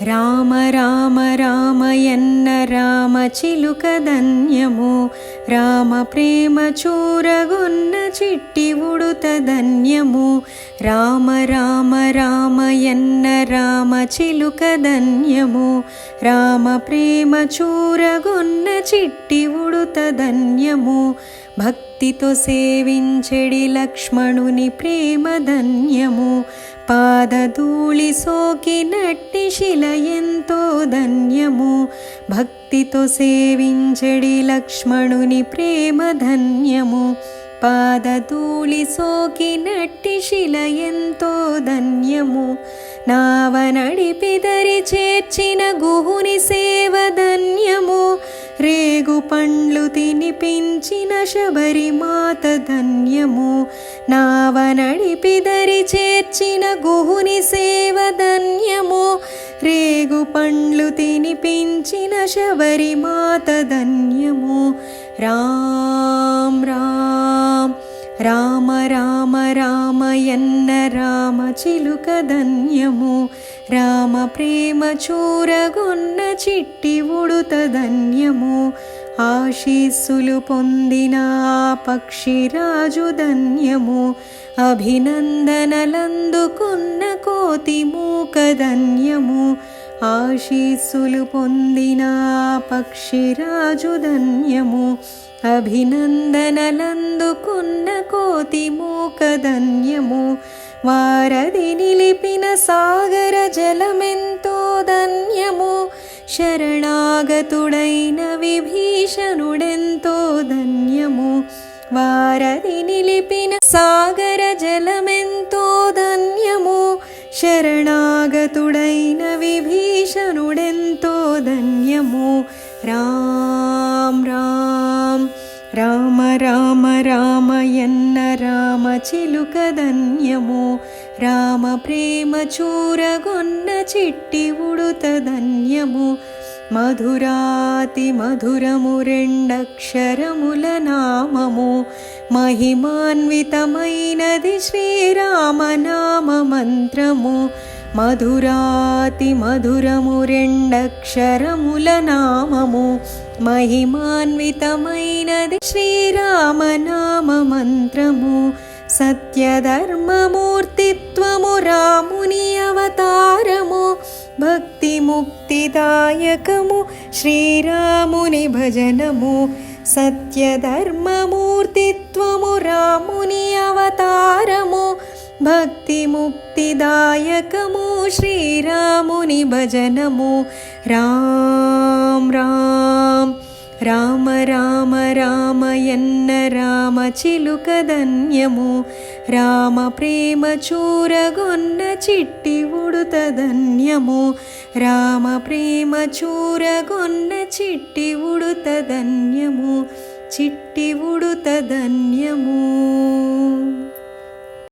రామ రామ రామయన్న రామ చిలుక ధన్యము రామ ప్రేమ చూరగొన్న చిట్టి ఉడుత ధన్యము రామ రామ రామయన్న రామ చిలుక ధన్యము రామ ప్రేమ చూరగొన్న చిట్టి ఉడుత ధన్యము భక్తితో సేవించెడి లక్ష్మణుని ప్రేమ ధన్యము పాదధూళి సోకినట్టి శిల ఎంతో ధన్యము భక్తితో సేవించెడి లక్ష్మణుని ప్రేమ ధన్యము పాదధూళి సోకినట్టి శిల ఎంతో ధన్యము నావ నడిపిదరి చేర్చిన గుహుని సేవ ధన్యము రేగు పండ్లు తినిపించిన శబరిమాత ధన్యము నావ నడిపిదరి చేర్చిన గుహుని సేవ ధన్యము రేగు పండ్లు తినిపించిన శబరిమాత ధన్యము రామ్ రామ్ రామ రామ రామయన్న రామ చిలుక ధన్యము రామ ప్రేమ చూరగొన్న చిట్టి ఉడుత ధన్యము ఆశీస్సులు పొందిన పక్షిరాజు ధన్యము అభినందనలందుకున్న కోతి మూక ధన్యము ఆశీస్సులు పొందిన పక్షిరాజు ధన్యము అభినందనలందుకున్న కోతి మూక ధన్యము వారధి నిలిపిన సాగర జలమెంతో ధన్యము శరణాగతుడైన విభీషణుడెంతో ధన్యము వారధి నిలిపిన సాగర జలమెంతో ధన్యము శరణాగతుడైన విభీషణుడెంతో ధన్యము రామ్ రామ్ రామ రామ రామయన్న రామ చిలుక ధన్యము రామ ప్రేమ చూరగొన్న చిట్టి ఉడుత ధన్యము మధురాతి మధురము రెండక్షరముల నామము మహిమాన్వితమైనది శ్రీరామనామ మంత్రము మధురాతి మధురము రెండక్షరముల నామము మహిమాన్వితమైనది శ్రీరామనామ మంత్రము సత్యధర్మమూర్తిత్వము రాముని అవతారము భక్తి ముక్తిదాయకము శ్రీరాముని భజనము సత్యధర్మమూర్తిత్వము రాముని అవతారము భక్తి ముక్తిదాయకము శ్రీరాముని భజనము రామ్ రామ్ రామ రామ రామయన్న రామ చిలుక ధన్యము రామ ప్రేమ చూరగొన్న చిట్టి ఉడుత ధన్యము రామ ప్రేమ చూరగొన్న చిట్టి ఉడుత ధన్యము చిట్టి ఉడుత ధన్యము.